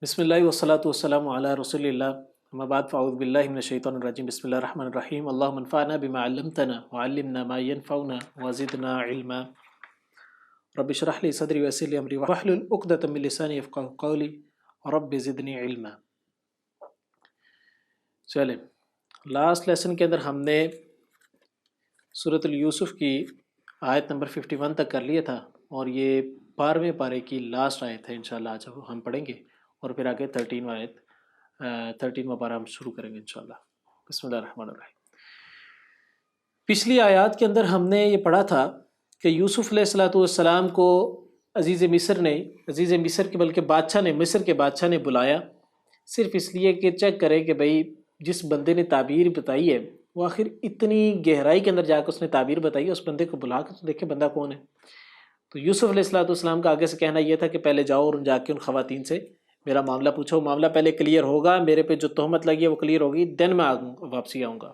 بسم اللہ والصلاۃ والسلام علی رسول اللہ اما بعد فاعوذ باللہ من الشیطان الرجیم بسم اللہ الرحمن الرحیم اللہم انفعنا بما علمتنا وعلمنا ما ينفعنا وزدنا علما رب اشرح لی صدری ویسر لی امری واحلل عقدۃ من لسانی یفقہوا قولی رب زدنی علما۔ چلیں، لاسٹ لیسن کے اندر ہم نے سورۃ یوسف کی آیت نمبر 51 تک کر لیا تھا، اور یہ 12ویں پارے کی لاسٹ آیت ہے انشاءاللہ آج ہم پڑھیں گے، اور پھر آگے 13واں پارہ ہم شروع کریں گے انشاءاللہ۔ بسم اللہ الرحمن الرحیم۔ پچھلی آیات کے اندر ہم نے یہ پڑھا تھا کہ یوسف علیہ السلام کو عزیز مصر کے بلکہ مصر کے بادشاہ نے بلایا، صرف اس لیے کہ چیک کرے کہ بھئی جس بندے نے تعبیر بتائی ہے وہ آخر اتنی گہرائی کے اندر جا کے اس نے تعبیر بتائی ہے، اس بندے کو بلا کے تو دیکھے بندہ کون ہے۔ تو یوسف علیہ السلام کا آگے سے کہنا یہ تھا کہ پہلے جاؤ اور جا کے ان خواتین سے میرا معاملہ پوچھو، معاملہ پہلے کلیئر ہوگا، میرے پہ جو تہمت لگی ہے وہ کلیئر ہوگی، دین میں واپسی آؤں گا۔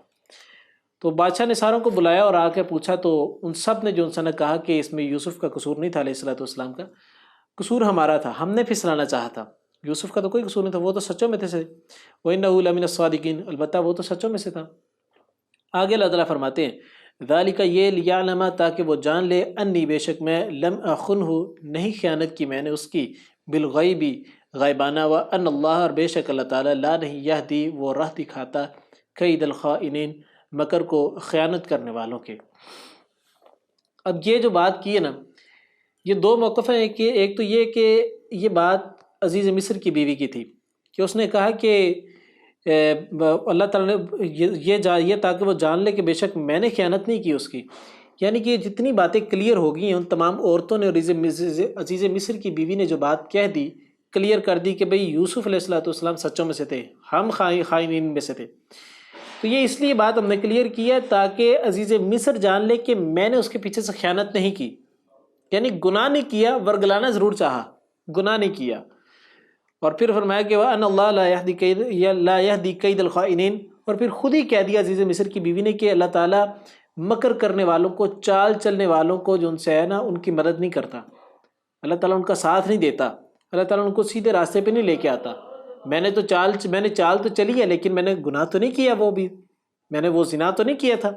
تو بادشاہ نے ساروں کو بلایا اور آ کے پوچھا، تو ان سب نے جو ان سے نے کہا کہ اس میں یوسف کا قصور نہیں تھا علیہ السلام کا، قصور ہمارا تھا، ہم نے پھسلانا چاہا تھا، یوسف کا تو کوئی قصور نہیں تھا، وہ تو سچوں میں تھے سے، وَإِنَّهُ لَمِنَ الصَّادِقِينَ، البتہ وہ تو سچوں میں سے تھا۔ آگے اللہ تعالیٰ فرماتے ہیں ذَلِكَ یہ لِيَعْلَمَ تاکہ وہ جان لے انی بے شک میں لم اخنہ نہیں خیانت کی میں نے اس کی بالغیبی غیبانہ، وَأَنَّ اللَّهَ اور بے شک اللہ تعالیٰ لا نہیں یہدی وہ راہ دکھاتا کید الخائنین مکر کو خیانت کرنے والوں کے۔ اب یہ جو بات کی ہے نا، یہ دو موقف ہیں کہ ایک تو یہ کہ یہ بات عزیز مصر کی بیوی کی تھی کہ اس نے کہا کہ اللہ تعالیٰ نے یہ تاکہ وہ جان لے کہ بے شک میں نے خیانت نہیں کی اس کی، یعنی کہ جتنی باتیں کلیئر ہو گئی ہیں ان تمام عورتوں نے اور عزیز مصر کی بیوی نے جو بات کہہ دی، کلیئر کر دی کہ بھئی یوسف علیہ السلام سچوں میں سے تھے، ہم خائنین میں سے تھے۔ تو یہ اس لیے بات ہم نے کلیئر کی ہے تاکہ عزیز مصر جان لے کہ میں نے اس کے پیچھے سے خیانت نہیں کی، یعنی گناہ نہیں کیا، ورگلانا ضرور چاہا، گناہ نہیں کیا۔ اور پھر فرمایا کہ وَأَنَّ اللَّهَ لَا يَهْدِي كَيْدَ الْخَائِنِينَ، اور پھر خود ہی کہہ دیا عزیز مصر کی بیوی نے کہ اللہ تعالیٰ مکر کرنے والوں کو، چال چلنے والوں کو جو ان سے ہے نا ان کی مدد نہیں کرتا، اللہ تعالیٰ ان کا ساتھ نہیں دیتا، اللہ تعالیٰ ان کو سیدھے راستے پہ نہیں لے کے آتا۔ میں نے چال تو چلی ہے لیکن میں نے گناہ تو نہیں کیا، میں نے وہ زنا تو نہیں کیا تھا،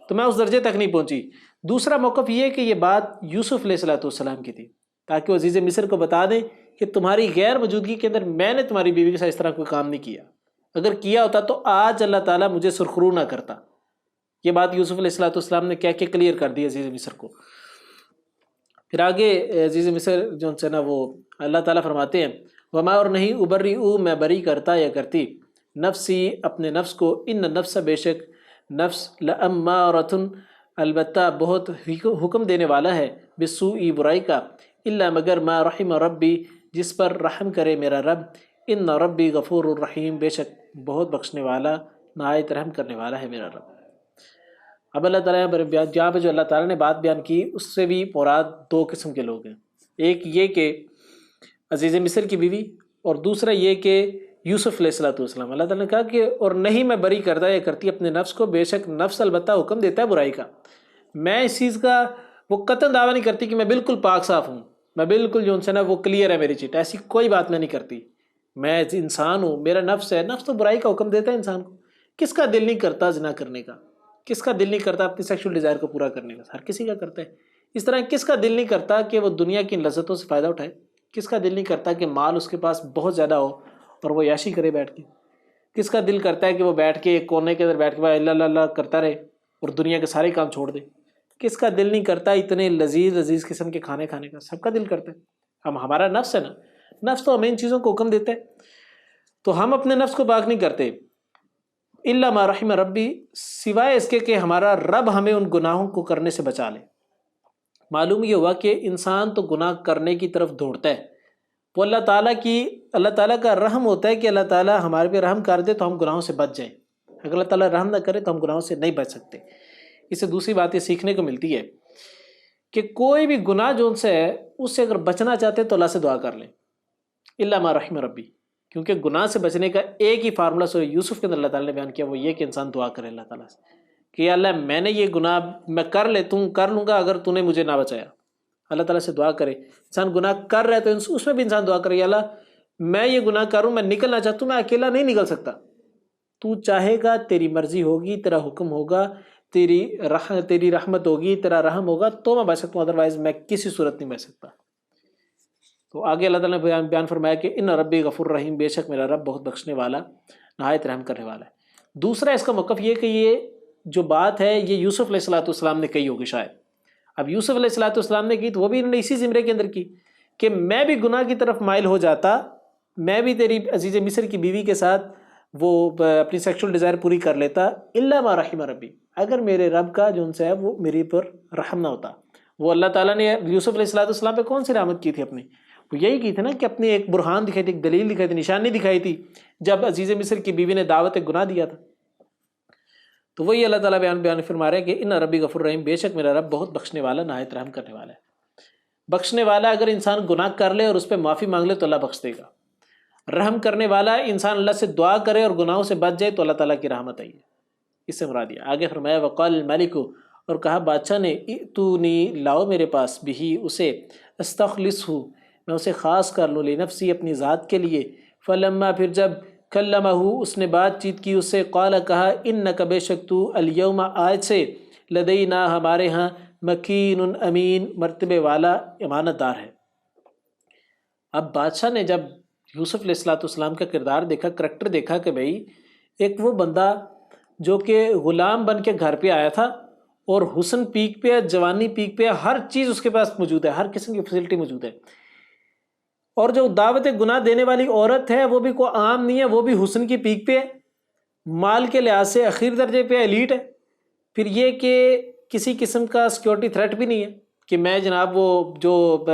تو میں اس درجے تک نہیں پہنچی۔ دوسرا موقف یہ ہے کہ یہ بات یوسف علیہ السلام کی تھی تاکہ وہ عزیز مصر کو بتا دیں کہ تمہاری غیر موجودگی کے اندر میں نے تمہاری بیوی کے ساتھ اس طرح کوئی کام نہیں کیا، اگر کیا ہوتا تو آج اللہ تعالیٰ مجھے سرخرو نہ کرتا۔ یہ بات یوسف علیہ السلام نے کہہ کے کلیئر کر دی عزیز مصر کو۔ پھر آگے عزیز مصر جو ان سے نا وہ اللہ تعالیٰ فرماتے ہیں وما اور نہیں ابرئ میں بری کرتا یا کرتی نفسی اپنے نفس کو، ان نفس بے شک نفس لامارۃ البتہ بہت حکم دینے والا ہے بالسوء برائی کا، الا مگر ما رحم ربی جس پر رحم کرے میرا رب، ان ربی غفور الرحیم بے شک بہت بخشنے والا نہایت رحم کرنے والا ہے میرا رب۔ اب اللہ تعالیٰ جہاں پہ جو اللہ تعالیٰ نے بات بیان کی اس سے بھی مراد دو قسم کے لوگ ہیں، ایک یہ کہ عزیز مصر کی بیوی، اور دوسرا یہ کہ یوسف علیہ السلام۔ اللہ تعالیٰ نے کہا کہ اور نہیں میں بری کرتا یا کرتی اپنے نفس کو، بے شک نفس البتہ حکم دیتا ہے برائی کا، میں اس چیز کا وہ قطعاً دعویٰ نہیں کرتی کہ میں بالکل پاک صاف ہوں، میں بالکل جو ان سے نا وہ کلیئر ہے میری چیٹ، ایسی کوئی بات میں نہیں کرتی، میں انسان ہوں، میرا نفس ہے، نفس تو برائی کا حکم دیتا ہے انسان کو۔ کس کا دل نہیں کرتا زنا کرنے کا، کس کا دل نہیں کرتا اپنی سیکشول ڈیزائر کو پورا کرنے کا، ہر کسی کا کرتا ہے۔ اس طرح کس کا دل نہیں کرتا کہ وہ دنیا کی لذتوں سے فائدہ اٹھائے، کس کا دل نہیں کرتا کہ مال اس کے پاس بہت زیادہ ہو اور وہ عیاشی کرے بیٹھ کے، کس کا دل کرتا ہے کہ وہ بیٹھ کے ایک کونے کے اندر بیٹھ کے اللہ اللہ اللہ کرتا رہے اور دنیا کے سارے کام چھوڑ دے، کس کا دل نہیں کرتا اتنے لذیذ قسم کے کھانے کھانے کا، سب کا دل کرتا ہے۔ ہمارا نفس ہے نا، نفس تو ہمیں ان چیزوں کو حکم دیتا ہے، تو ہم اپنے نفس کو پاک نہیں کرتے، الا ما رحم ربی سوائے اس کے کہ ہمارا رب ہمیں ان گناہوں کو کرنے سے بچا لے۔ معلوم یہ ہوا کہ انسان تو گناہ کرنے کی طرف دوڑتا ہے، وہ اللہ تعالیٰ کا رحم ہوتا ہے کہ اللہ تعالیٰ ہمارے پہ رحم کر دے تو ہم گناہوں سے بچ جائیں، اگر اللہ تعالیٰ رحم نہ کرے تو ہم گناہوں سے نہیں بچ سکتے۔ اس سے دوسری بات یہ سیکھنے کو ملتی ہے کہ کوئی بھی گناہ جو ان سے ہے اس سے اگر بچنا چاہتے ہیں تو اللہ سے دعا کر لیں، الا ما رحم ربی، کیونکہ گناہ سے بچنے کا ایک ہی فارمولہ سورہ یوسف کے اندر اللہ تعالیٰ نے بیان کیا، وہ یہ کہ انسان دعا کرے اللہ تعالیٰ سے کہ یا اللہ میں نے یہ گناہ میں کر لوں گا اگر تو نے مجھے نہ بچایا، اللہ تعالیٰ سے دعا کرے۔ انسان گناہ کر رہا ہے تو اس میں بھی انسان دعا کرے یا اللہ میں یہ گناہ کر رہا ہوں، میں نکلنا چاہتا ہوں، میں اکیلا نہیں نکل سکتا، تو چاہے گا تیری مرضی ہوگی، تیرا حکم ہوگا، تیری رحمت ہوگی، تیرا رحم ہوگا تو میں بچ سکتا ہوں، ادروائز میں کسی صورت نہیں بچ سکتا۔ تو آگے اللہ تعالیٰ نے بیان فرمایا کہ ان ربی غفور رحیم، بے شک میرا رب بہت بخشنے والا، نہایت رحم کرنے والا ہے۔ دوسرا اس کا موقف یہ کہ یہ جو بات ہے یہ یوسف علیہ الصلوۃ والسلام نے کہی ہوگی شاید۔ اب یوسف علیہ الصلوۃ والسلام نے کی تو وہ بھی انہوں نے اسی زمرے کے اندر کی کہ میں بھی گناہ کی طرف مائل ہو جاتا، میں بھی تیری عزیز مصر کی بیوی کے ساتھ وہ اپنی سیکشول ڈیزائر پوری کر لیتا، الا ما رحم ربی، اگر میرے رب کا جو ان سے ہے وہ میری پر رحم نہ ہوتا۔ وہ اللہ تعالیٰ نے یوسف علیہ الصلوۃ والسلام پہ کون سی رحمت کی تھی اپنی؟ وہ یہی کی تھی نا کہ اپنی ایک برہان دکھائی تھی، ایک دلیل دکھائی تھی، نشانی دکھائی تھی جب عزیز مصر کی بیوی نے دعوت گناہ دیا تھا۔ تو وہی اللہ تعالیٰ بیان فرما رہے ہیں کہ ان ربی غفور رحیم، بے شک میرا رب بہت بخشنے والا، نہایت رحم کرنے والا ہے۔ بخشنے والا، اگر انسان گناہ کر لے اور اس پہ معافی مانگ لے تو اللہ بخش دے گا۔ رحم کرنے والا، انسان اللہ سے دعا کرے اور گناہوں سے بچ جائے تو اللہ تعالیٰ کی رحمت آئی ہے، اس سے مراد دیا۔ آگے فرمایا وقال الملک، اور کہا بادشاہ نے، ائتونی، لاؤ میرے پاس، بہی، اسے، استخلصہ، میں اسے خاص کر لوں، لنفسی، اپنی ذات کے لیے۔ فلما، پھر جب، کلمہ، اس نے بات چیت کی اس سے، قال، کہا، انک، بے شک تو، الیوم، آج سے، لدینا، ہمارے ہاں، مکین، امین، مرتبے والا، امانت دار ہے۔ اب بادشاہ نے جب یوسف علیہ الصلوۃ والسلام کا کردار دیکھا، کریکٹر دیکھا کہ بھئی ایک وہ بندہ جو کہ غلام بن کے گھر پہ آیا تھا اور حسن پیک پہ ہے، جوانی پیک پہ ہے، ہر چیز اس کے پاس موجود ہے، ہر قسم کی فیسلٹی موجود ہے، اور جو دعوت گناہ دینے والی عورت ہے وہ بھی کوئی عام نہیں ہے، وہ بھی حسن کی پیک پہ ہے، مال کے لحاظ سے اخیر درجے پہ ایلیٹ ہے، پھر یہ کہ کسی قسم کا سیکورٹی تھریٹ بھی نہیں ہے کہ میں جناب وہ جو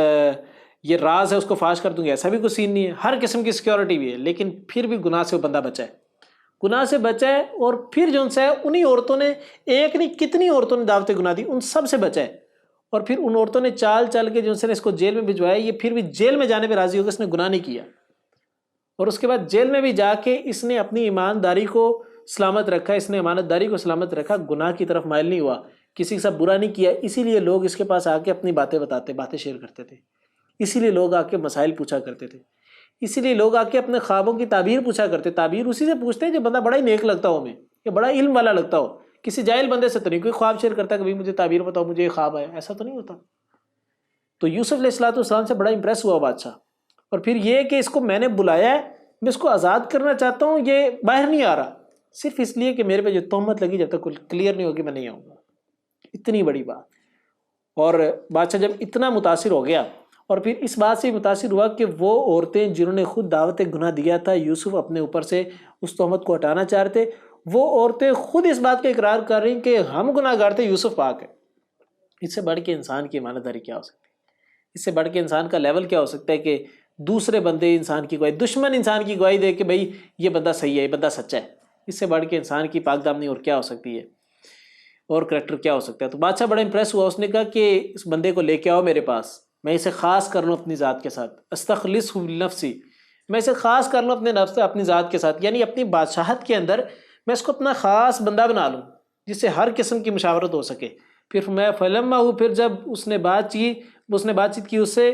یہ راز ہے اس کو فاش کر دوں گی، ایسا بھی کوئی سین نہیں ہے، ہر قسم کی سیکورٹی بھی ہے، لیکن پھر بھی گناہ سے وہ بندہ بچا ہے، گناہ سے بچا ہے، اور پھر جو ان سے ہے انہی عورتوں نے، ایک نہیں کتنی عورتوں نے دعوت گناہ دی، ان سب سے بچا ہے، اور پھر ان عورتوں نے چال چل کے جو سے نے اس کو جیل میں بھجوایا، یہ پھر بھی جیل میں جانے پہ راضی ہو گیا، اس نے گناہ نہیں کیا، اور اس کے بعد جیل میں بھی جا کے اس نے اپنی ایمانداری کو سلامت رکھا، اس نے امانت داری کو سلامت رکھا، گناہ کی طرف مائل نہیں ہوا، کسی کے ساتھ برا نہیں کیا، اسی لیے لوگ اس کے پاس آ کے اپنی باتیں بتاتے، باتیں شیئر کرتے تھے، اسی لیے لوگ آ کے مسائل پوچھا کرتے تھے، اسی لیے لوگ آ کے اپنے خوابوں کی تعبیر پوچھا کرتے، تعبیر اسی سے پوچھتے ہیں جو بندہ بڑا ہی نیک لگتا ہو ہمیں، کہ بڑا علم والا لگتا ہو، کسی جاہل بندے سے تو نہیں کوئی خواب شیئر کرتا کہ بھائی مجھے تعبیر بتاؤ، مجھے یہ خواب ہے، ایسا تو نہیں ہوتا۔ تو یوسف علیہ الصلوۃ والسلام سے بڑا امپریس ہوا بادشاہ، اور پھر یہ کہ اس کو میں نے بلایا ہے، میں اس کو آزاد کرنا چاہتا ہوں، یہ باہر نہیں آ رہا، صرف اس لیے کہ میرے پہ جو تہمت لگی جب تک کلیئر نہیں ہوگی میں نہیں آؤں گا، اتنی بڑی بات۔ اور بادشاہ جب اتنا متاثر ہو گیا، اور پھر اس بات سے متاثر ہوا کہ وہ عورتیں جنہوں نے خود دعوت گناہ دیا تھا، یوسف اپنے اوپر سے اس تہمت کو ہٹانا چاہ رہے تھے، وہ عورتیں خود اس بات کا اقرار کر رہی ہیں کہ ہم گناہ گار تھے، یوسف پاک ہے۔ اس سے بڑھ کے انسان کی ایمانداری داری کیا ہو سکتی ہے؟ اس سے بڑھ کے انسان کا لیول کیا ہو سکتا ہے کہ دوسرے بندے انسان کی گواہی، دشمن انسان کی گواہی دے کہ بھائی یہ بندہ صحیح ہے، یہ بندہ سچا ہے۔ اس سے بڑھ کے انسان کی پاک دامنی اور کیا ہو سکتی ہے، اور کریکٹر کیا ہو سکتا ہے؟ تو بادشاہ بڑا امپریس ہوا، اس نے کہا کہ اس بندے کو لے کے آؤ میرے پاس، میں اسے خاص کر لوں اپنی ذات کے ساتھ، استخلصہ لنفسی، میں اسے خاص کر لوں اپنے نفس، اپنی ذات کے ساتھ، یعنی اپنی بادشاہت کے اندر میں اس کو اپنا خاص بندہ بنا لوں جس سے ہر قسم کی مشاورت ہو سکے۔ پھر میں فلما ہوں، پھر جب اس نے بات چیت کی اس سے،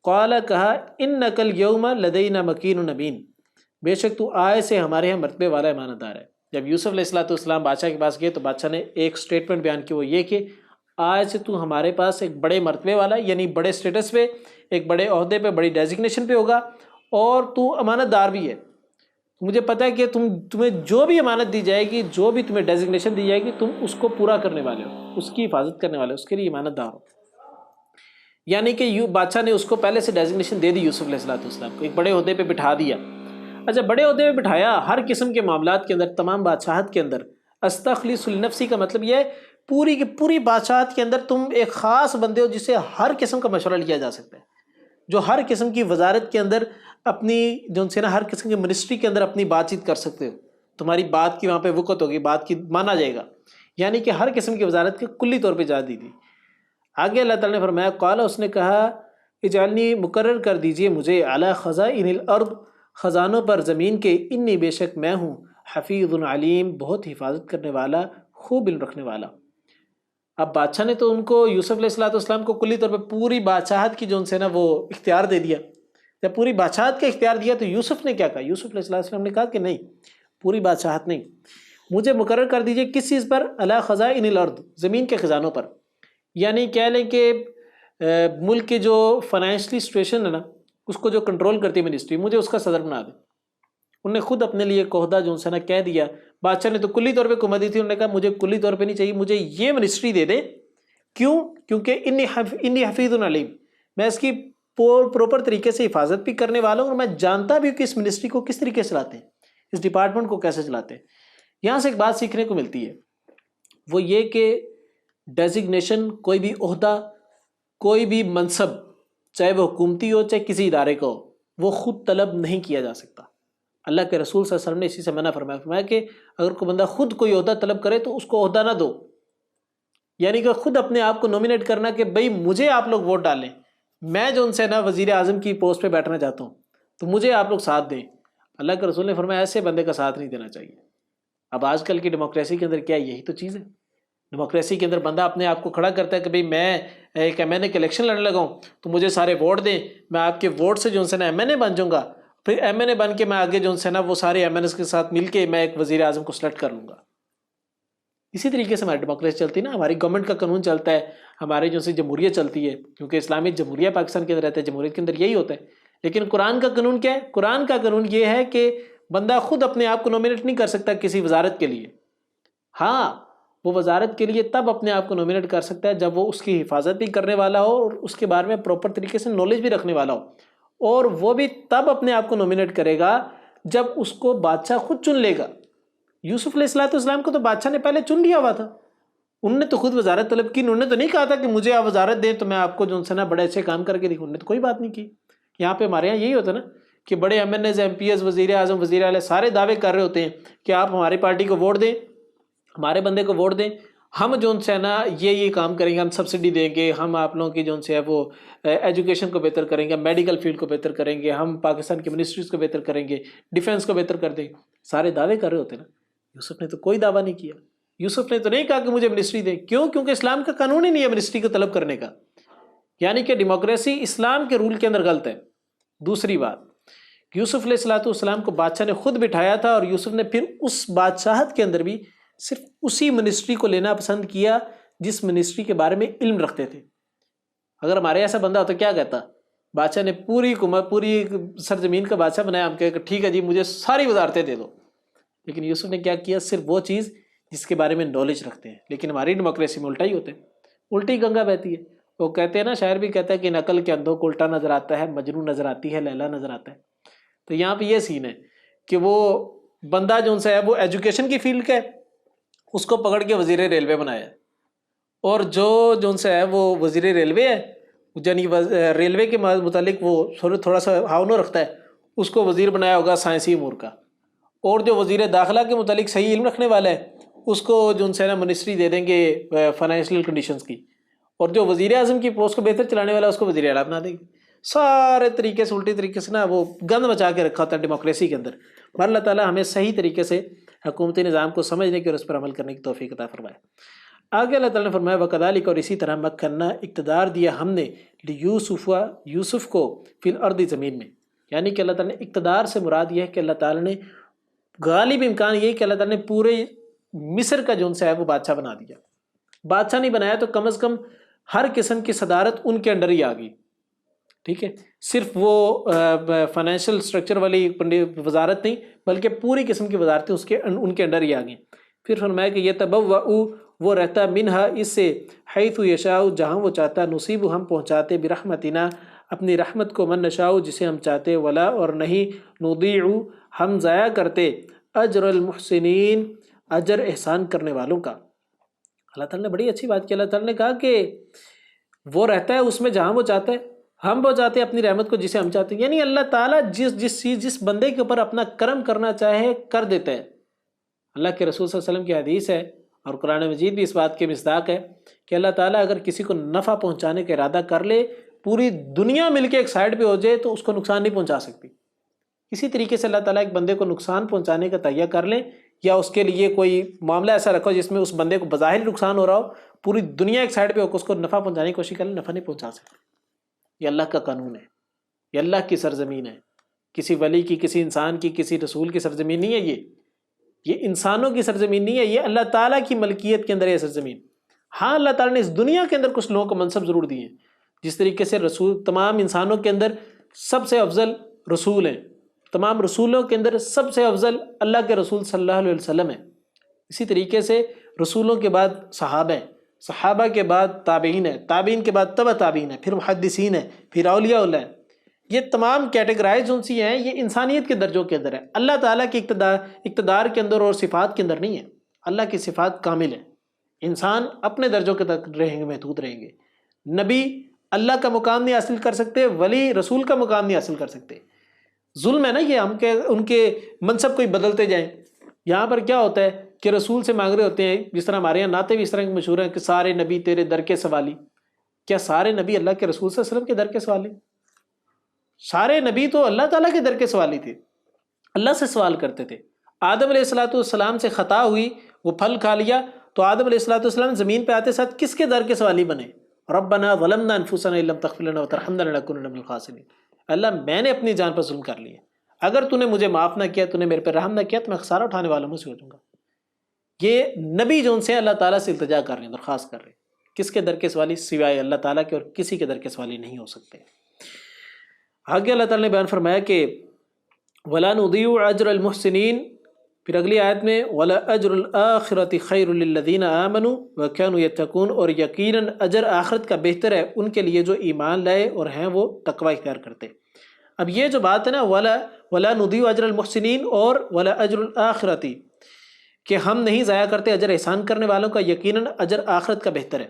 قال، کہا، انک الیوم لدینا مکین امین، بے شک تو آئے سے ہمارے یہاں مرتبے والا امانت دار ہے۔ جب یوسف علیہ الصلوۃ والسلام بادشاہ کے پاس گئے تو بادشاہ نے ایک سٹیٹمنٹ بیان کی، وہ یہ کہ آج سے تو ہمارے پاس ایک بڑے مرتبے والا، یعنی بڑے سٹیٹس پہ، ایک بڑے عہدے پہ، بڑی ڈیزگنیشن پہ ہوگا، اور تو امانت دار بھی ہے۔ مجھے پتہ ہے کہ تمہیں جو بھی امانت دی جائے گی، جو بھی تمہیں ڈیزگنیشن دی جائے گی، تم اس کو پورا کرنے والے ہو، اس کی حفاظت کرنے والے ہو، اس کے لیے امانت دار ہو۔ یعنی کہ بادشاہ نے اس کو پہلے سے ڈیزگنیشن دے دی یوسف علیہ الصلوۃ والسلام کو، ایک بڑے عہدے پہ بٹھا دیا۔ اچھا، بڑے عہدے پہ بٹھایا، ہر قسم کے معاملات کے اندر، تمام بادشاہت کے اندر، استخلص لنفسی کا مطلب یہ ہے پوری کی پوری بادشاہت کے اندر تم ایک خاص بندے ہو جس سے ہر قسم کا مشورہ لیا جا سکتا ہے، جو ہر قسم کی وزارت کے اندر اپنی، جو ان سے نا ہر قسم کی منسٹری کے اندر اپنی بات چیت کر سکتے ہو، تمہاری بات کی وہاں پہ وقت ہوگی، بات کی مانا جائے گا، یعنی کہ ہر قسم کی وزارت کے کلی طور پہ اجازت دی تھی۔ آگے اللہ تعالیٰ نے فرمایا، قال، اس نے کہا، اجعلنی، مقرر کر دیجئے مجھے، علی خزائن الارض، خزانوں پر زمین کے، انی، بے شک میں ہوں، حفیظ علیم، بہت حفاظت کرنے والا، خوب علم رکھنے والا۔ اب بادشاہ نے تو ان کو، یوسف علیہ الصلوۃ والسلام کو کلی طور پہ پوری بادشاہت کی جو ان سے نا وہ اختیار دے دیا۔ جب پوری بادشاہت کا اختیار دیا تو یوسف نے کیا کہا؟ یوسف علیہ السلام نے کہا کہ نہیں، پوری بادشاہت نہیں، مجھے مقرر کر دیجئے کس چیز پر؟ علی خزائن الارض، زمین کے خزانوں پر. یعنی کہہ لیں کہ ملک کے جو فائنینشلی سچویشن ہے نا، اس کو جو کنٹرول کرتی ہے منسٹری، مجھے اس کا صدر بنا دے. انہوں نے خود اپنے لیے ایک عہدہ جو ہے نا کہہ دیا. بادشاہ نے تو کلی طور پہ کمت دی تھی، انہوں نے کہا مجھے کلی طور پہ نہیں چاہیے، مجھے یہ منسٹری دے دیں. کیوں؟ کیونکہ انی حفیظ علیم، میں اس کی پراپر طریقے سے حفاظت بھی کرنے والا ہوں، اور میں جانتا بھی ہوں کہ اس منسٹری کو کس طریقے سے چلاتے ہیں، اس ڈپارٹمنٹ کو کیسے چلاتے ہیں. یہاں سے ایک بات سیکھنے کو ملتی ہے، وہ یہ کہ ڈیزگنیشن، کوئی بھی عہدہ، کوئی بھی منصب، چاہے وہ حکومتی ہو چاہے کسی ادارے کا ہو، وہ خود طلب نہیں کیا جا سکتا. اللہ کے رسول صلی اللہ علیہ وسلم نے اسی سے منع فرمایا کہ اگر کوئی بندہ خود کوئی عہدہ طلب کرے تو اس کو عہدہ نہ دو. یعنی کہ خود اپنے آپ کو نومینیٹ کرنا کہ بھئی مجھے آپ لوگ ووٹ ڈالیں، میں جو ان سے نا وزیر اعظم کی پوسٹ پہ بیٹھنا چاہتا ہوں تو مجھے آپ لوگ ساتھ دیں. اللہ کے رسول نے فرمایا ایسے بندے کا ساتھ نہیں دینا چاہیے. اب آج کل کی ڈیموکریسی کے اندر کیا یہی تو چیز ہے. ڈیموکریسی کے اندر بندہ اپنے آپ کو کھڑا کرتا ہے کہ بھئی میں ایک ایم این اے کے الیکشن لڑنے لگا ہوں تو مجھے سارے ووٹ دیں، میں آپ کے ووٹ سے جو ان سے نا ایم این اے بن جاؤں گا، پھر ایم این اے بن کے میں آگے جو ان سے نا وہ سارے ایم این ایس کے ساتھ مل کے میں ایک وزیر اعظم کو سلیکٹ کر لوں گا. اسی طریقے سے ہماری ڈیموکریسی چلتی ہے نا، ہماری گورنمنٹ کا قانون چلتا ہے، ہماری جو سے جمہوریت چلتی ہے، کیونکہ اسلامی جمہوریہ پاکستان کے اندر رہتا ہے، جمہوریت کے اندر یہی ہوتا ہے. لیکن قرآن کا قانون کیا ہے؟ قرآن کا قانون یہ ہے کہ بندہ خود اپنے آپ کو نومینیٹ نہیں کر سکتا کسی وزارت کے لیے. ہاں، وہ وزارت کے لیے تب اپنے آپ کو نومینیٹ کر سکتا ہے جب وہ اس کی حفاظت بھی کرنے والا ہو اور اس کے بارے میں پراپر طریقے سے نالج بھی رکھنے والا ہو. اور وہ بھی تب اپنے آپ کو نومینیٹ کرے گا جب اس کو بادشاہ خود چن لے گا. یوسف علیہ السلام کو تو بادشاہ نے پہلے چن لیا ہوا تھا، انہوں نے تو خود وزارت طلب کی، انہوں نے تو نہیں کہا تھا کہ مجھے آپ وزارت دیں تو میں آپ کو جو سے نا بڑے اچھے کام کر کے دکھوں. انہوں نے تو کوئی بات نہیں کی. یہاں پہ ہمارے یہاں یہی ہوتا ہے نا کہ بڑے MNAs, M P S, وزیر اعظم، وزیر اعلیٰ سارے دعوے کر رہے ہوتے ہیں کہ آپ ہماری پارٹی کو ووٹ دیں، ہمارے بندے کو ووٹ دیں، ہم جو ان سے ہے نا یہ کام کریں گے، ہم سبسڈی دیں گے، ہم آپ لوگوں کی جو ان سے ہے وہ ایجوکیشن کو بہتر کریں گے، میڈیکل فیلڈ کو بہتر کریں گے، ہم پاکستان کی منسٹریز کو بہتر کریں گے، ڈیفینس کو بہتر کر دیں گے. سارے دعوے کر رہے ہوتے ہیں نا. یوسف نے تو کوئی دعویٰ نہیں کیا. یوسف نے تو نہیں کہا کہ مجھے منسٹری دیں. کیوں؟ کیونکہ اسلام کا قانون ہی نہیں ہے منسٹری کو طلب کرنے کا. یعنی کہ ڈیموکریسی اسلام کے رول کے اندر غلط ہے. دوسری بات، یوسف علیہ السلام کو بادشاہ نے خود بٹھایا تھا، اور یوسف نے پھر اس بادشاہت کے اندر بھی صرف اسی منسٹری کو لینا پسند کیا جس منسٹری کے بارے میں علم رکھتے تھے. اگر ہمارے ایسا بندہ ہوتا کیا کہتا؟ بادشاہ نے پوری سرزمین کا بادشاہ بنایا، ہم کہے کہ ٹھیک ہے جی مجھے ساری وزارتیں دے دو. لیکن یوسف نے کیا کیا؟ صرف وہ چیز جس کے بارے میں نالج رکھتے ہیں. لیکن ہماری ڈیموکریسی میں الٹا ہی ہوتا ہے، الٹی گنگا بہتی ہے. وہ کہتے ہیں نا، شاعر بھی کہتا ہے کہ نقل کے اندھوں کو الٹا نظر آتا ہے، مجنوں نظر آتی ہے، لیلا نظر آتا ہے. تو یہاں پہ یہ سین ہے کہ وہ بندہ جو ان سے ہے وہ ایجوکیشن کی فیلڈ کا ہے، اس کو پکڑ کے وزیر ریلوے بنایا ہے. اور جو ان سے ہے وہ وزیر ریلوے ہے، یعنی ریلوے کے متعلق وہ تھوڑا سا ہاؤنو رکھتا ہے، اس کو وزیر بنایا ہوگا سائنسی امور کا. اور جو وزیر داخلہ کے متعلق صحیح علم رکھنے والا ہے اس کو جو ان سے نا منسٹری دے دیں گے فائنینشیل کنڈیشنز کی. اور جو وزیر اعظم کی پوسٹ کو بہتر چلانے والا ہے اس کو وزیر اعلیٰ بنا دیں گے. سارے طریقے سے الٹی طریقے سے نا وہ گند مچا کے رکھا ہوتا ہے ڈیموکریسی کے اندر. پر اللہ تعالیٰ ہمیں صحیح طریقے سے حکومتی نظام کو سمجھنے کی اور اس پر عمل کرنے کی توفیق عطا فرمائے. آگے اللہ تعالیٰ نے فرمایا وَكَذَلِكَ، اور اسی طرح مَكَّنَّا، اقتدار دیا ہم نے یوسف کو فی الارض، زمین میں. یعنی کہ اللہ تعالیٰ نے اقتدار سے مراد یہ ہے کہ اللہ تعالیٰ نے غالب امکان یہ کہ اللہ تعالیٰ نے پورے مصر کا جو ان سے ہے وہ بادشاہ بنا دیا. بادشاہ نہیں بنایا تو کم از کم ہر قسم کی صدارت ان کے انڈر ہی آ گئی. ٹھیک ہے، صرف وہ فائنینشیل سٹرکچر والی وزارت نہیں بلکہ پوری قسم کی وزارتیں ان کے انڈر ہی آ گئیں. پھر فرمایا کہ یتبوأ، وہ رہتا منہا، اس سے، حیث یشاء، جہاں وہ چاہتا، نصیب، ہم پہنچاتے، برحمتنا، اپنی رحمت کو، من نشاء، جسے ہم چاہتے، ولا، اور نہیں، نضیع، ہم ضائع کرتے، اجر المحسنین، اجر احسان کرنے والوں کا. اللہ تعالیٰ نے بڑی اچھی بات کی. اللہ تعالیٰ نے کہا کہ وہ رہتا ہے اس میں جہاں وہ چاہتا ہے، ہم پہنچاتے اپنی رحمت کو جسے ہم چاہتے ہیں. یعنی اللہ تعالیٰ جس بندے کے اوپر اپنا کرم کرنا چاہے کر دیتا ہے. اللہ کے رسول صلی اللہ علیہ وسلم کی حدیث ہے اور قرآن مجید بھی اس بات کے مصداق ہے کہ اللہ تعالیٰ اگر کسی کو نفع پہنچانے کا ارادہ کر لے، پوری دنیا مل کے ایک سائڈ پہ ہو جائے تو اس کو نقصان نہیں پہنچا سکتی. اسی طریقے سے اللہ تعالیٰ ایک بندے کو نقصان پہنچانے کا تہیہ کر لیں یا اس کے لیے کوئی معاملہ ایسا رکھو جس میں اس بندے کو بظاہر نقصان ہو رہا ہو، پوری دنیا ایک سائڈ پہ ہو کے اس کو نفع پہنچانے کی کوشش کر لیں، نفع نہیں پہنچا سکتی. یہ اللہ کا قانون ہے، یہ اللہ کی سرزمین ہے، کسی ولی کی، کسی انسان کی، کسی رسول کی سرزمین نہیں ہے یہ انسانوں کی سرزمین نہیں ہے، یہ اللہ تعالیٰ کی ملکیت کے اندر ہے سرزمین۔ ہاں اللہ تعالیٰ نے اس دنیا کے اندر کچھ لوگوں کو منصب ضرور دیے ہیں، جس طریقے سے رسول تمام انسانوں کے اندر سب سے افضل رسول ہیں، تمام رسولوں کے اندر سب سے افضل اللہ کے رسول صلی اللہ علیہ وسلم ہیں۔ اسی طریقے سے رسولوں کے بعد صحابہ ہیں، صحابہ کے بعد تابعین ہیں، تابعین کے بعد تبع تابعین ہیں، پھر محدثین ہیں، پھر اولیاء اللہ ہیں۔ یہ تمام کیٹیگرائز جو سی ہیں یہ انسانیت کے درجوں کے اندر ہے، اللہ تعالیٰ کی اقتدار کے اندر اور صفات کے اندر نہیں ہے۔ اللہ کی صفات کامل ہیں، انسان اپنے درجوں کے تک رہیں گے، محدود رہیں گے۔ نبی اللہ کا مقام نہیں حاصل کر سکتے، ولی رسول کا مقام نہیں حاصل کر سکتے۔ ظلم ہے نا یہ ان کے منصب کو ہی بدلتے جائیں۔ یہاں پر کیا ہوتا ہے کہ رسول سے مانگ رہے ہوتے ہیں، جس طرح ہمارے یہاں نعتیں بھی اس طرح کے مشہور ہیں کہ سارے نبی تیرے در کے سوالی۔ کیا سارے نبی اللہ کے رسول صلی اللہ علیہ وسلم کے در کے سوالی؟ سارے نبی تو اللہ تعالیٰ کے در کے سوالی تھے، اللہ سے سوال کرتے تھے۔ آدم علیہ السلام سے خطا ہوئی، وہ پھل کھا لیا، تو آدم علیہ السلام زمین پہ آتے ساتھ کس کے در کے سوالی بنے؟ ربنا ظلمنا انفسنا ان لم تغفر لنا وترحمنا لنکونن من الخاسرین۔ اللہ میں نے اپنی جان پر ظلم کر لیا، اگر تو نے مجھے معاف نہ کیا، تو نے میرے پہ رحم نہ کیا، تو میں خسارہ اٹھانے والوں میں سے ہو جاؤں گا۔ یہ نبی جو ان سے اللہ تعالیٰ سے التجا کر رہے ہیں، درخواست کر رہے ہیں، کس کے در کے سوالی؟ سوائے اللہ تعالیٰ کے، اور کسی کے در کے سوالی نہیں ہو سکتے۔ آگے اللہ تعالیٰ نے بیان فرمایا کہ وَلَا نُضِيعُ أَجْرَ الْمُحْسِنِينَ، پھر اگلی آیت میں وَلَا أَجْرُ الْآخِرَةِ خَيْرٌ لِلَّذِينَ آمَنُوا وَكَانُوا يَتَّقُونَ، اور یقیناً اجر آخرت کا بہتر ہے ان کے لیے جو ایمان لائے اور ہیں وہ تقوی اختیار کرتے۔ اب یہ جو بات ہے نا وَلَا نُضِيعُ أَجْرَ الْمُحْسِنِينَ اور وَلَا أَجْرُ الْآخِرَةِ، کہ ہم نہیں ضائع کرتے اجر احسان کرنے والوں کا، یقیناً اجر آخرت کا بہتر ہے۔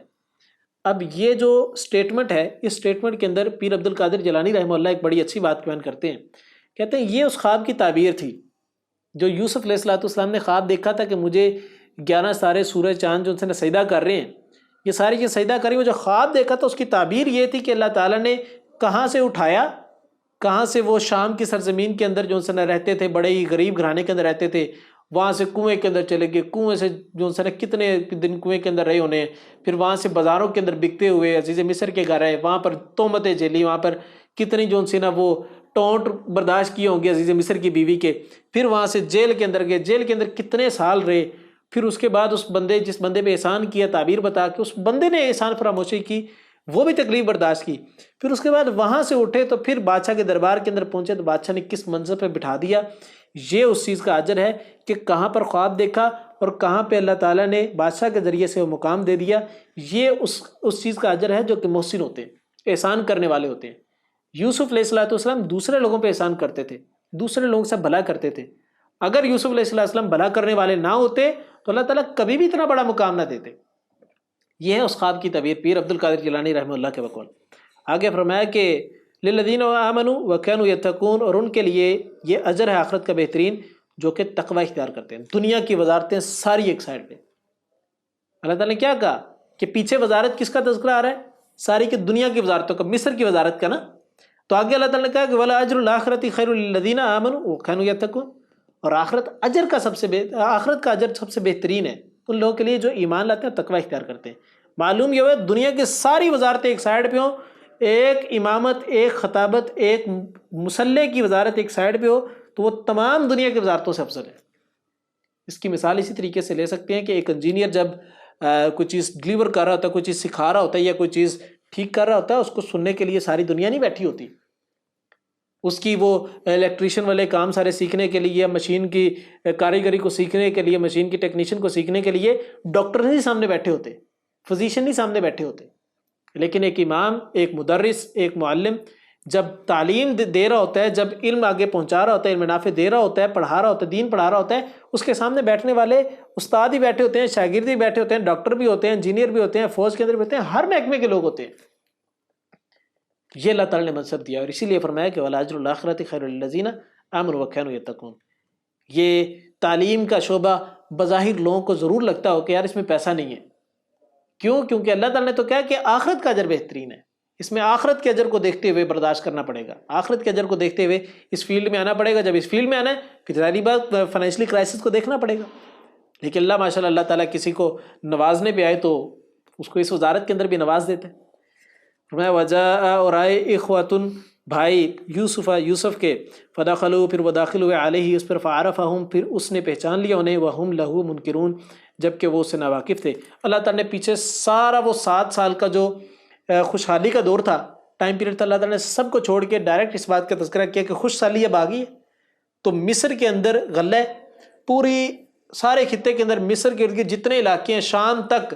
اب یہ جو سٹیٹمنٹ ہے، اس سٹیٹمنٹ کے اندر پیر عبد القادر جیلانی رحمہ اللہ ایک بڑی اچھی بات بیان کرتے ہیں، کہتے ہیں یہ اس خواب کی تعبیر تھی جو یوسف علیہ السلام نے خواب دیکھا تھا کہ مجھے 11 ستارے سورج چاند جو ان سے سجدہ کر رہے ہیں، یہ ساری چیز سجدہ کر رہی ہیں، وہ جو خواب دیکھا تھا اس کی تعبیر یہ تھی کہ اللہ تعالیٰ نے کہاں سے اٹھایا، کہاں سے وہ شام کی سرزمین کے اندر جو ان سے رہتے تھے، بڑے ہی غریب گھرانے کے اندر رہتے تھے، وہاں سے کنویں کے اندر چلے گئے، کنویں سے جو ان کتنے دن کنویں کے اندر رہے ہونے، پھر وہاں سے بازاروں کے اندر بکتے ہوئے عزیز مصر کے گھر آئے، وہاں پر تہمتیں جھیلی، وہاں پر کتنی جو ان سے وہ ٹونٹ برداشت کیے ہوں گے عزیز مصر کی بیوی کے، پھر وہاں سے جیل کے اندر گئے، جیل کے اندر کتنے سال رہے، پھر اس کے بعد اس بندے جس بندے پہ احسان کیا، تعبیر بتا کہ اس بندے نے احسان فراموشی کی، وہ بھی تکلیف برداشت کی، پھر اس کے بعد وہاں سے اٹھے تو پھر بادشاہ کے دربار کے اندر پہنچے تو بادشاہ نے کس منظر پہ بٹھا دیا۔ یہ اس چیز کا اجر ہے کہ کہاں پر خواب دیکھا اور کہاں پہ اللہ تعالیٰ نے بادشاہ کے ذریعے سے وہ مقام دے دیا، یہ اس چیز کا اجر ہے جو کہ محسن ہوتے ہیں، احسان کرنے والے ہوتے ہیں۔ یوسف علیہ السلام دوسرے لوگوں پہ احسان کرتے تھے، دوسرے لوگوں سے بھلا کرتے تھے۔ اگر یوسف علیہ السلام بھلا کرنے والے نہ ہوتے تو اللہ تعالیٰ کبھی بھی اتنا بڑا مقام نہ دیتے۔ یہ ہے اس خواب کی تعبیر پیر عبد القادر جیلانی رحمہ اللہ کے بقول۔ آگے فرمایا کہ للذین آمنوا وکانوا یتقون، اور ان کے لیے یہ اجر ہے آخرت کا بہترین جو کہ تقوی اختیار کرتے ہیں۔ دنیا کی وزارتیں ساری ایک سائڈ پہ، اللہ تعالیٰ نے کیا کہا کہ پیچھے وزارت کس کا تذکرہ آ رہا ہے؟ ساری کی دنیا کی وزارتوں کا، مصر کی وزارت کا نا۔ تو آگے اللہ تعالیٰ نے کہا کہ ولا اجر الاخرۃ خیر للذین آمنوا وکانوا یتقون، اور آخرت کا اجر سب سے بہترین ہے ان لوگوں کے لیے جو ایمان لاتے ہیں، تقوی اختیار کرتے ہیں۔ معلوم یہ ہوا دنیا کی ساری وزارتیں ایک سائڈ پہ ہوں، ایک امامت، ایک خطابت، ایک مسلح کی وزارت ایک سائڈ پہ ہو تو وہ تمام دنیا کی وزارتوں سے افضل ہے۔ اس کی مثال اسی طریقے سے لے سکتے ہیں کہ ایک انجینئر جب کوئی چیز ڈلیور کر رہا ہوتا ہے، کوئی چیز سکھا رہا ہوتا ہے یا کوئی چیز ٹھیک کر رہا ہوتا ہے، اس کو سننے کے لیے ساری دنیا نہیں بیٹھی ہوتی، اس کی وہ الیکٹریشین والے کام سارے سیکھنے کے لیے، مشین کی کاریگری کو سیکھنے کے لیے، مشین کی ٹیکنیشین کو سیکھنے کے لیے ڈاکٹر نہیں سامنے بیٹھے ہوتے، فزیشین نہیں سامنے بیٹھے ہوتے، لیکن ایک امام، ایک مدرس، ایک معلم جب تعلیم دے رہا ہوتا ہے، جب علم آگے پہنچا رہا ہوتا ہے، علم نافع دے رہا ہوتا ہے، پڑھا رہا ہوتا ہے، دین پڑھا رہا ہوتا ہے، اس کے سامنے بیٹھنے والے استاد ہی بیٹھے ہوتے ہیں، شاگرد بھی بیٹھے ہوتے ہیں، ڈاکٹر بھی ہوتے ہیں، انجینئر بھی ہوتے ہیں، فوج کے اندر بھی ہوتے ہیں، ہر محکمے کے لوگ ہوتے ہیں۔ یہ اللہ تعالیٰ نے منصب دیا، اور اسی لیے فرمایا کہ وَلَا أَجْرُ الْآخِرَةِ خَيْرٌ لِلَّذِينَ آمَنُوا وَكَانُوا يَتَّقُونَ۔ یہ تعلیم کا شعبہ بظاہر لوگوں کو ضرور لگتا ہو کہ یار اس میں پیسہ نہیں ہے، کیوں؟ کیونکہ اللہ تعالیٰ نے تو کہا کہ آخرت کا اجر بہترین ہے، اس میں آخرت کے اجر کو دیکھتے ہوئے برداشت کرنا پڑے گا، آخرت کے اجر کو دیکھتے ہوئے اس فیلڈ میں آنا پڑے گا۔ جب اس فیلڈ میں آنا ہے پھر ظاہری بات فائنینشلی کرائسس کو دیکھنا پڑے گا، لیکن اللہ ماشاءاللہ اللہ تعالیٰ کسی کو نوازنے پہ آئے تو اس کو اس وزارت کے اندر بھی نواز دیتے ہیں۔ فرمایا وجاء، اور آئے اخواتن بھائی یوسف کے، فدخلوا پھر وہ داخل ہوئے علیہ اس پر، فعرفہم پھر اس نے پہچان لیا انہیں، وہم لہو منکرون جبکہ وہ اس سے ناواقف تھے۔ اللہ تعالیٰ نے پیچھے سارا وہ 7 سال کا جو خوشحالی کا دور تھا، ٹائم پیریڈ تھا، اللہ تعالیٰ نے سب کو چھوڑ کے ڈائریکٹ اس بات کا تذکرہ کیا کہ خوش حالی اب آ گئی ہے۔ تو مصر کے اندر غلہ، پوری سارے خطے کے اندر مصر کے ارد گرد جتنے علاقے ہیں شام تک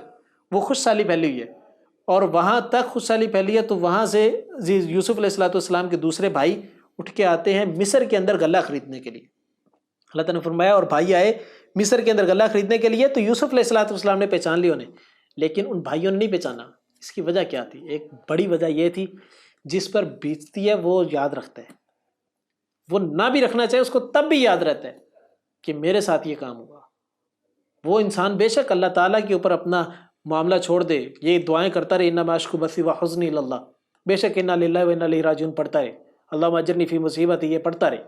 وہ خوش حالی پھیلی ہوئی ہے، اور وہاں تک خوش حالی پھیلی ہے تو وہاں سے یوسف علیہ السلام کے دوسرے بھائی اٹھ کے آتے ہیں مصر کے اندر غلہ خریدنے کے لیے۔ اللہ تعالیٰ نے فرمایا اور بھائی آئے مصر کے اندر غلہ خریدنے کے لیے، تو یوسف علیہ السلام نے پہچان لیا انہیں، لیکن ان بھائیوں نے نہیں پہچانا۔ اس کی وجہ کیا تھی؟ ایک بڑی وجہ یہ تھی، جس پر بیتتی ہے وہ یاد رکھتا ہے، وہ نہ بھی رکھنا چاہے اس کو تب بھی یاد رہتا ہے کہ میرے ساتھ یہ کام ہوا۔ وہ انسان بے شک اللہ تعالیٰ کے اوپر اپنا معاملہ چھوڑ دے، یہ دعائیں کرتا رہے، انما اشکو بثی وحزنی الی اللہ، بے شک انا للہ و انا الیہ راجعون پڑھتا رہے، اللہم اجرنی فی مصیبتی، یہ پڑھتا رہے،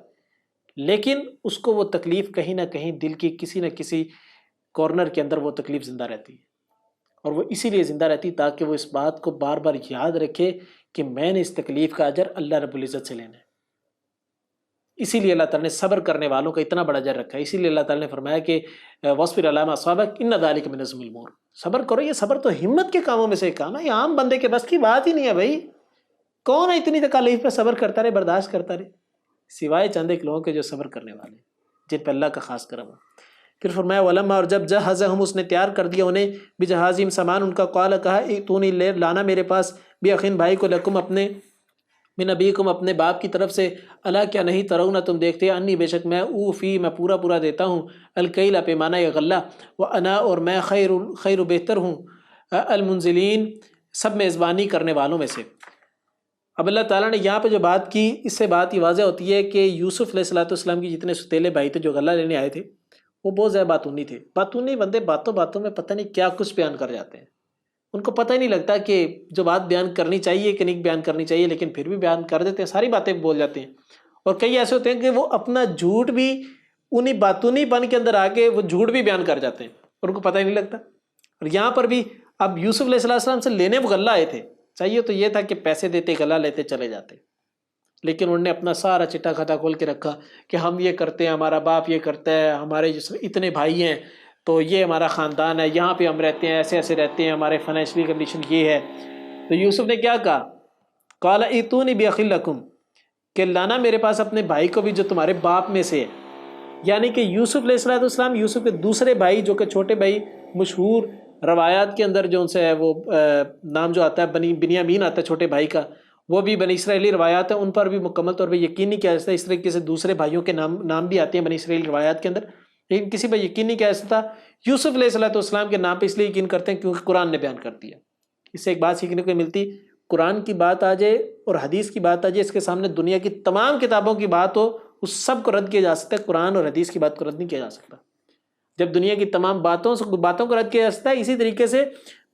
لیکن اس کو وہ تکلیف کہیں نہ کہیں دل کی کسی نہ کسی کارنر کے اندر وہ تکلیف زندہ رہتی ہے، اور وہ اسی لیے زندہ رہتی تاکہ وہ اس بات کو بار بار یاد رکھے کہ میں نے اس تکلیف کا اجر اللہ رب العزت سے لینا ہے۔ اسی لیے اللہ تعالیٰ نے صبر کرنے والوں کا اتنا بڑا اجر رکھا ہے۔ اسی لیے اللہ تعالیٰ نے فرمایا کہ وَاصْبِرْ عَلَىٰ مَا أَصَابَكَ إِنَّ ذَلِكَ مِنْ عَزْمِ الْأُمُورِ، صبر کرو، یہ صبر تو ہمت کے کاموں میں سے ایک کام ہے، یہ عام بندے کے بس کی بات ہی نہیں ہے بھائی۔ کون ہے اتنی تکالیف پہ صبر کرتا رہے، برداشت کرتا رہے، سوائے چند ایک لوگوں کے جو صبر کرنے والے، جن پہ اللہ کا خاص کرم ہو۔ پھر فرمایا وَلَمَّا، اور جب جَهَّزَهُمْ اس نے تیار کر دیا انہیں، بِجَهَازِهِمْ سامان ان کا، قال کہا ائتونی لے لانا میرے پاس، بِأَخٍ بھائی کو، لکم اپنے، من ابیکم اپنے باپ کی طرف سے، الا کیا نہیں ترون تم دیکھتے، انی بے شک میں، اوفی میں پورا پورا دیتا ہوں، الکیل پیمانہ یا غلہ، وانا اور میں، خیر بہتر ہوں، المنزلین سب میزبانی کرنے والوں میں سے۔ اب اللہ تعالیٰ نے یہاں پہ جو بات کی، اس سے بات یہ واضح ہوتی ہے کہ یوسف علیہ السلام کی جتنے ستیلے بھائی تھے جو غلہ لینے آئے تھے، وہ بہت زیادہ باتونی تھے۔ باتونی بندے باتوں باتوں میں پتہ نہیں کیا کچھ بیان کر جاتے ہیں، ان کو پتہ ہی نہیں لگتا کہ جو بات بیان کرنی چاہیے کہ نہیں بیان کرنی چاہیے، لیکن پھر بھی بیان کر دیتے ہیں، ساری باتیں بول جاتے ہیں۔ اور کئی ایسے ہوتے ہیں کہ وہ اپنا جھوٹ بھی انہی باتونی پن کے اندر آ کے وہ جھوٹ بھی بیان کر جاتے ہیں، ان کو پتہ ہی نہیں لگتا۔ اور یہاں پر بھی اب یوسف علیہ السلام سے لینے وہ غلہ آئے تھے، چاہیے تو یہ تھا کہ پیسے دیتے، غلہ لیتے، چلے جاتے، لیکن انہوں نے اپنا سارا چٹا کھاتا کھول کے رکھا کہ ہم یہ کرتے ہیں، ہمارا باپ یہ کرتا ہے، ہمارے اتنے بھائی ہیں، تو یہ ہمارا خاندان ہے، یہاں پہ ہم رہتے ہیں، ایسے ایسے رہتے ہیں، ہمارے فائنینشلی کنڈیشن یہ ہے۔ تو یوسف نے کیا کہا؟ قال ائتونی بأخ لکم، کہ لانا میرے پاس اپنے بھائی کو بھی جو تمہارے باپ میں سے ہے، یعنی کہ یوسف علیہ السلام یوسف کے دوسرے بھائی جو کہ چھوٹے بھائی، مشہور روایات کے اندر جو ان سے ہے وہ نام جو آتا ہے بنیامین آتا ہے چھوٹے بھائی کا، وہ بھی بنی اسرائیلی روایات ہیں، ان پر بھی مکمل طور پہ یقین نہیں کیا جاتا۔ اس طریقے سے دوسرے بھائیوں کے نام بھی آتے ہیں بنی اسرائیلی روایات کے اندر، لیکن کسی پر یقین نہیں کیا جاتا۔ یوسف علیہ السلام کے نام پہ اس لیے یقین کرتے ہیں کیونکہ قرآن نے بیان کر دیا۔ اس سے ایک بات سیکھنے کو ملتی، قرآن کی بات آ جائے اور حدیث کی بات آ جائے، اس کے سامنے دنیا کی تمام کتابوں کی بات ہو، اس سب کو رد کیا جا سکتا ہے، قرآن اور حدیث کی بات کو رد نہیں کیا جا سکتا۔ جب دنیا کی تمام باتوں کو رد کیا جا سکتا ہے، اسی طریقے سے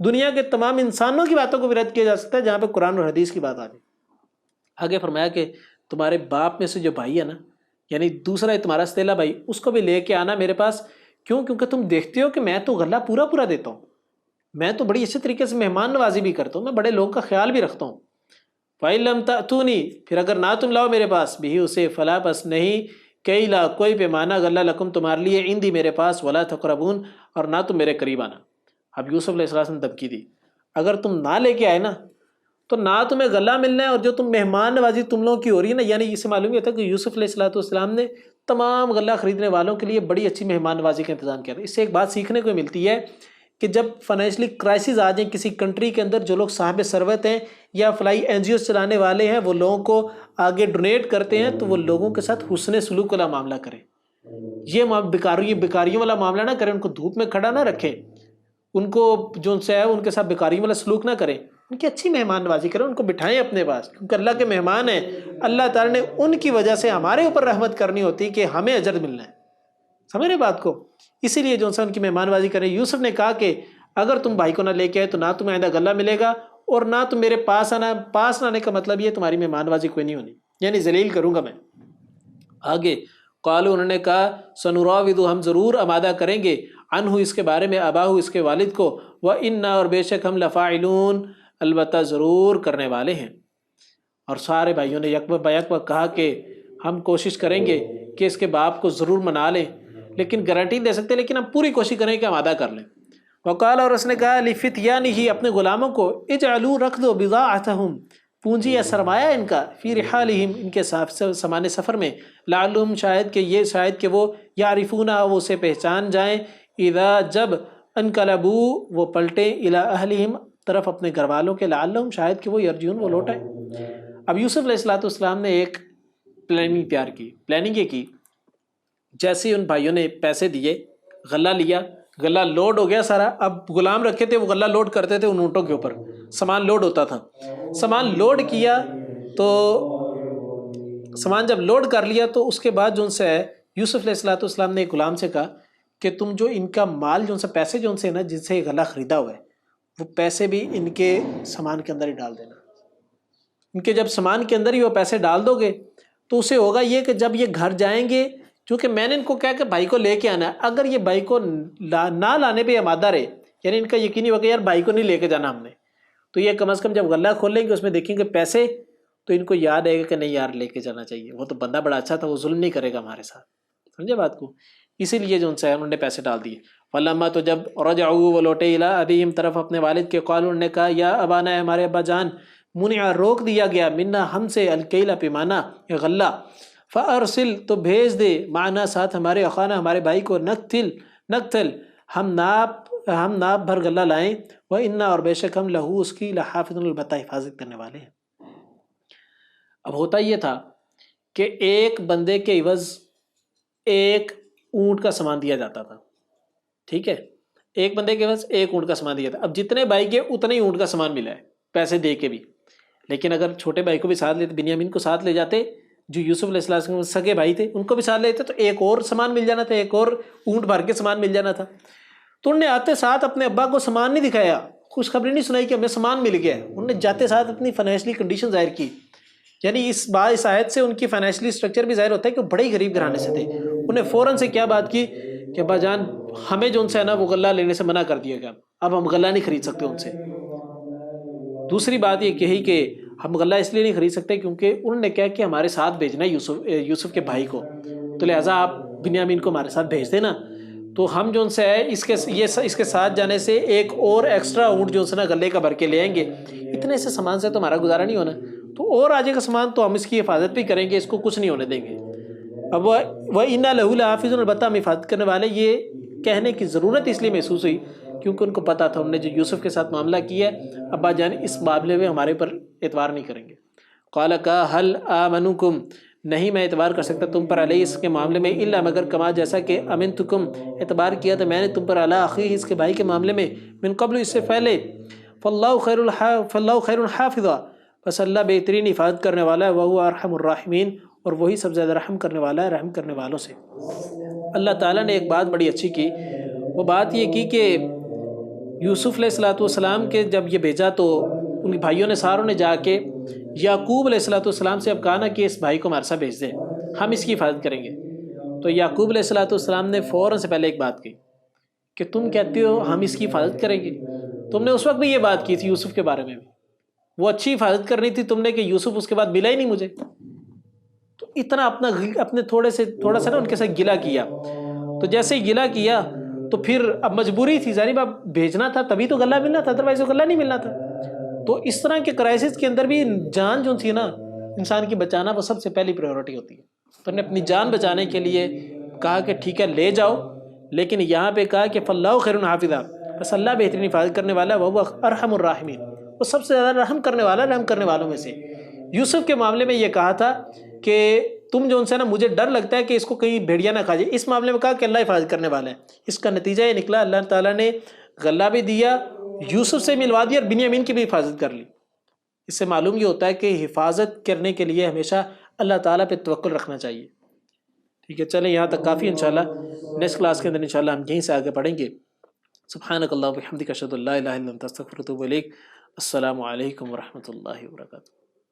دنیا کے تمام انسانوں کی باتوں کو بھی رد کیا جا سکتا ہے جہاں پہ قرآن اور حدیث کی بات آ جائے۔ آگے فرمایا کہ تمہارے باپ میں سے جو بھائی ہے نا، یعنی دوسرا ہے تمہارا ستیلا بھائی، اس کو بھی لے کے آنا میرے پاس۔ کیوں؟ کیونکہ تم دیکھتے ہو کہ میں تو غلہ پورا پورا دیتا ہوں، میں تو بڑی اچھے طریقے سے مہمان نوازی بھی کرتا ہوں، میں بڑے لوگوں کا خیال بھی رکھتا ہوں۔ فَإِن لَمْ تَأْتُونِي، پھر اگر نہ تم لاؤ میرے پاس، بھی اسے، فلا پس نہیں، کئی لا کوئی پیمانہ، غلہ لکم تمہارے لیے، عندی میرے پاس، ولا تقربون اور نہ تم میرے قریب آنا۔ اب یوسف علیہ السلام نے دھمکی دی، اگر تم نہ لے کے آئے نا تو نہ تمہیں غلہ ملنا ہے، اور جو تم مہمان نوازی تم لوگوں کی ہو رہی ہے نا، یعنی اس سے معلوم یہ تھا کہ یوسف علیہ السلام نے تمام غلہ خریدنے والوں کے لیے بڑی اچھی مہمان نوازی کا انتظام کیا تھا۔ اس سے ایک بات سیکھنے کو ملتی ہے کہ جب فائنینشلی کرائسس آ جائیں کسی کنٹری کے اندر، جو لوگ صاحب ثروت ہیں یا فلاحی NGOs چلانے والے ہیں، وہ لوگوں کو آگے ڈونیٹ کرتے ہیں، تو وہ لوگوں کے ساتھ حسن سلوک والا معاملہ کریں، یہ بیکاریوں والا معاملہ نہ کریں، ان کو دھوپ میں کھڑا نہ رکھیں، ان کو جو ان سے ہے ان کے ساتھ بیکاریوں والا سلوک نہ کریں، ان کی اچھی مہمان نوازی کریں، ان کو بٹھائیں اپنے پاس، کیونکہ اللہ کے مہمان ہیں، اللہ تعالیٰ نے ان کی وجہ سے ہمارے اوپر رحمت کرنی ہوتی کہ ہمیں اجر ملنا ہے، سمجھ رہے بات کو؟ اسی لیے جو ان کی مہمان نوازی کریں۔ یوسف نے کہا کہ اگر تم بھائی کو نہ لے کے آئے تو نہ تمہیں آئندہ غلہ ملے گا، اور نہ تم میرے پاس آنا۔ پاس نہ آنے کا مطلب یہ تمہاری مہمان نوازی کوئی نہیں ہونی، یعنی ذلیل کروں گا میں۔ آگے قالوا، انہوں نے کہا، سنراود، ہم ضرور آمادہ کریں گے، عنہ اس کے بارے میں، اباہ اس کے والد کو، وَإِنَّا اور بے شک ہم، لفاعلون البتہ ضرور کرنے والے ہیں۔ اور سارے بھائیوں نے یک بیک کہا کہ ہم کوشش کریں گے کہ اس کے باپ کو ضرور منا لیں، لیکن گارنٹی دے سکتے لیکن ہم پوری کوشش کریں کہ ہم ادا کر لیں۔ وقال، اور اس نے کہا لفتیانہ، اپنے غلاموں کو، اجعلوا، رکھ دو، بضاعتہم، پونجی یا سرمایہ ان کا، فی رحالہم، ان کے سامان سفر میں، لعلہم، شاید کہ وہ یعرفونہ، وہ اسے پہچان جائیں، اذا، جب، انقلبوا، وہ پلٹیں، الی اہلہم، طرف اپنے گھر والوں کے، لعلہم، شاید کہ وہ یرجعون، وہ لوٹیں۔ اب یوسف علیہ السلام نے ایک پلاننگ تیار کی۔ پلاننگ یہ کی، جیسے ان بھائیوں نے پیسے دیے، غلہ لیا، غلہ لوڈ ہو گیا سارا، اب غلام رکھے تھے وہ غلہ لوڈ کرتے تھے ان اونٹوں کے اوپر، سامان لوڈ ہوتا تھا، سامان لوڈ کیا تو سامان جب لوڈ کر لیا تو اس کے بعد جو ان سے یوسف علیہ السلام نے ایک غلام سے کہا کہ تم جو ان کا مال، جو ان سے پیسے، جو ان سے نا جن سے غلہ خریدا ہوا ہے، وہ پیسے بھی ان کے سامان کے اندر ہی ڈال دینا۔ ان کے جب سامان کے اندر ہی وہ پیسے ڈال دو گے تو اسے ہوگا یہ کہ جب یہ گھر جائیں گے، کیونکہ میں نے ان کو کہا کہ بھائی کو لے کے آنا ہے، اگر یہ بھائی کو نہ لانے پہ آمادہ رہے، یعنی ان کا یقینی ہوگا یار بھائی کو نہیں لے کے جانا ہم نے، تو یہ کم از کم جب غلہ کھولیں گے اس میں دیکھیں گے پیسے، تو ان کو یاد آئے گا کہ نہیں یار لے کے جانا چاہیے، وہ تو بندہ بڑا اچھا تھا، وہ ظلم نہیں کرے گا ہمارے ساتھ، سمجھے بات کو؟ اسی لیے جو ان سے انہوں نے پیسے ڈال دیے۔ فلما، تو جب رجعوا، وہ لوٹے، الی ابیہم، طرف اپنے والد کے، قالوا، انہوں نے کہا یا ابانا، ہمارے ابا جان، منع، روک دیا گیا، منا، ہم سے، الکیل، پیمانہ، غلہ، فارسل، تو بھیج دے، معنا، ساتھ ہمارے، اخانا، ہمارے بھائی کو، نقتل، ہم ناپ بھر غلہ لائیں، وَإِنَّا، اور بے شک ہم، لہو، اس کی، لحافظون، البتہ حفاظت کرنے والے ہیں۔ اب ہوتا یہ تھا کہ ایک بندے کے عوض ایک اونٹ کا سامان دیا جاتا تھا، ٹھیک ہے، ایک بندے کے عوض ایک اونٹ کا سامان دیا تھا۔ اب جتنے بھائی کے اتنے ہی اونٹ کا سامان ملا ہے پیسے دے کے بھی، لیکن اگر چھوٹے بھائی کو بھی ساتھ لیتے، بنیامین کو ساتھ لے جاتے، جو یوسف علیہ السلام کے سگے بھائی تھے ان کو بھی ساتھ لیتے تو ایک اور سامان مل جانا تھا، ایک اور اونٹ بھر کے سامان مل جانا تھا۔ تو انہوں نے آتے ساتھ اپنے ابا کو سامان نہیں دکھایا، خوشخبری نہیں سنائی کہ ہمیں سامان مل گیا، انہوں نے جاتے ساتھ اپنی فائنینشلی کنڈیشن ظاہر کی، یعنی اس آیت سے ان کی فائنینشلی اسٹرکچر بھی ظاہر ہوتا ہے کہ وہ بڑے ہی غریب گھرانے سے تھے۔ انہیں فوراً سے کیا بات کی کہ ابا جان، ہمیں جو ان سے ہے نا وہ غلہ لینے سے منع کر دیا گیا، اب ہم غلہ نہیں خرید سکتے ان سے۔ دوسری بات یہ کہی کہ ہم غلہ اس لیے نہیں خرید سکتے کیونکہ انہوں نے کہا کہ ہمارے ساتھ بھیجنا ہے یوسف کے بھائی کو، تو لہٰذا آپ بنیامین کو ہمارے ساتھ بھیج دینا، تو ہم جو ان سے ہے اس کے ساتھ جانے سے ایک اور ایکسٹرا اونٹ جو ان سے نا غلے کا بھر کے لے آئیں گے، اتنے سے سامان سے تو ہمارا گزارا نہیں ہونا، تو اور آگے کا سامان تو ہم اس کی حفاظت بھی کریں گے، اس کو کچھ نہیں ہونے دیں گے۔ اب وَإِنَّا لَهُ لَحَافِظُونَ، البتہ ہم حفاظت کرنے والے، یہ کہنے کی ضرورت اس لیے محسوس ہوئی کیونکہ ان کو پتا تھا انہوں نے جو یوسف کے ساتھ معاملہ کیا ہے، ابا جان اس معاملے میں ہمارے پر اعتبار نہیں کریں گے۔ قال، کہا، هل آمنکم، نہیں میں اعتبار کر سکتا تم پر، علیہ، اس کے معاملے میں، الا، مگر، کما، جیسا کہ، امنتکم، اعتبار کیا تھا میں نے تم پر، علی اخیہ، اس کے بھائی کے معاملے میں، من قبل، اس سے پہلے، فاللہ خیر حافظا، بس اللہ بہترین حفاظت کرنے والا ہے، وہو ارحم الراحمین، اور وہی سب زیادہ رحم کرنے والا ہے رحم کرنے والوں سے۔ اللہ تعالیٰ نے ایک بات بڑی اچھی کی، وہ بات یہ کی کہ یوسف علیہ السلام کے جب یہ بھیجا تو ان بھائیوں نے ساروں نے جا کے یعقوب علیہ السلام سے اب کہا نا کہ اس بھائی کو ہمارے ساتھ بھیج دیں، ہم اس کی حفاظت کریں گے۔ تو یعقوب علیہ السلام نے فوراً سے پہلے ایک بات کی کہ تم کہتے ہو ہم اس کی حفاظت کریں گے، تم نے اس وقت بھی یہ بات کی تھی یوسف کے بارے میں بھی، وہ اچھی حفاظت کرنی تھی تم نے کہ یوسف اس کے بعد ملا ہی نہیں مجھے، تو اتنا اپنے تھوڑا سا نا ان کے ساتھ گلہ کیا۔ تو جیسے ہی گلہ کیا تو پھر اب مجبوری تھی، ظاہر بات بھیجنا تھا تبھی تو غلہ ملنا تھا، ادروائز غلہ نہیں ملنا تھا۔ تو اس طرح کے کرائسس کے اندر بھی جان جو تھی نا انسان کی بچانا، وہ سب سے پہلی پریورٹی ہوتی ہے۔ تو نے اپنی جان بچانے کے لیے کہا کہ ٹھیک ہے لے جاؤ، لیکن یہاں پہ کہا کہ فاللہ خیر حافظا، بس اللہ بہترین حفاظت کرنے والا ہے، وہ ارحم الراحمین، وہ سب سے زیادہ رحم کرنے والا، رحم کرنے والوں میں سے۔ یوسف کے معاملے میں یہ کہا تھا کہ تم جو ان سے نا مجھے ڈر لگتا ہے کہ اس کو کہیں بھیڑیا نہ کھا جائے، اس معاملے میں کہا کہ اللہ حفاظت کرنے والا ہے۔ اس کا نتیجہ یہ نکلا، اللہ تعالیٰ نے غلہ بھی دیا، یوسف سے ملوا دیا، اور بنیامین کی بھی حفاظت کر لی۔ اس سے معلوم یہ ہوتا ہے کہ حفاظت کرنے کے لیے ہمیشہ اللہ تعالیٰ پہ توکل رکھنا چاہیے۔ ٹھیک ہے، چلیں یہاں تک کافی، انشاءاللہ نیکسٹ کلاس کے اندر انشاءاللہ ہم یہیں سے آگے پڑھیں گے۔ سبحانک اللہم و بحمدک، اشہد ان لا الہ الا انت، استغفرک و اتوب الیک۔ السلام علیکم ورحمۃ اللہ وبرکاتہ۔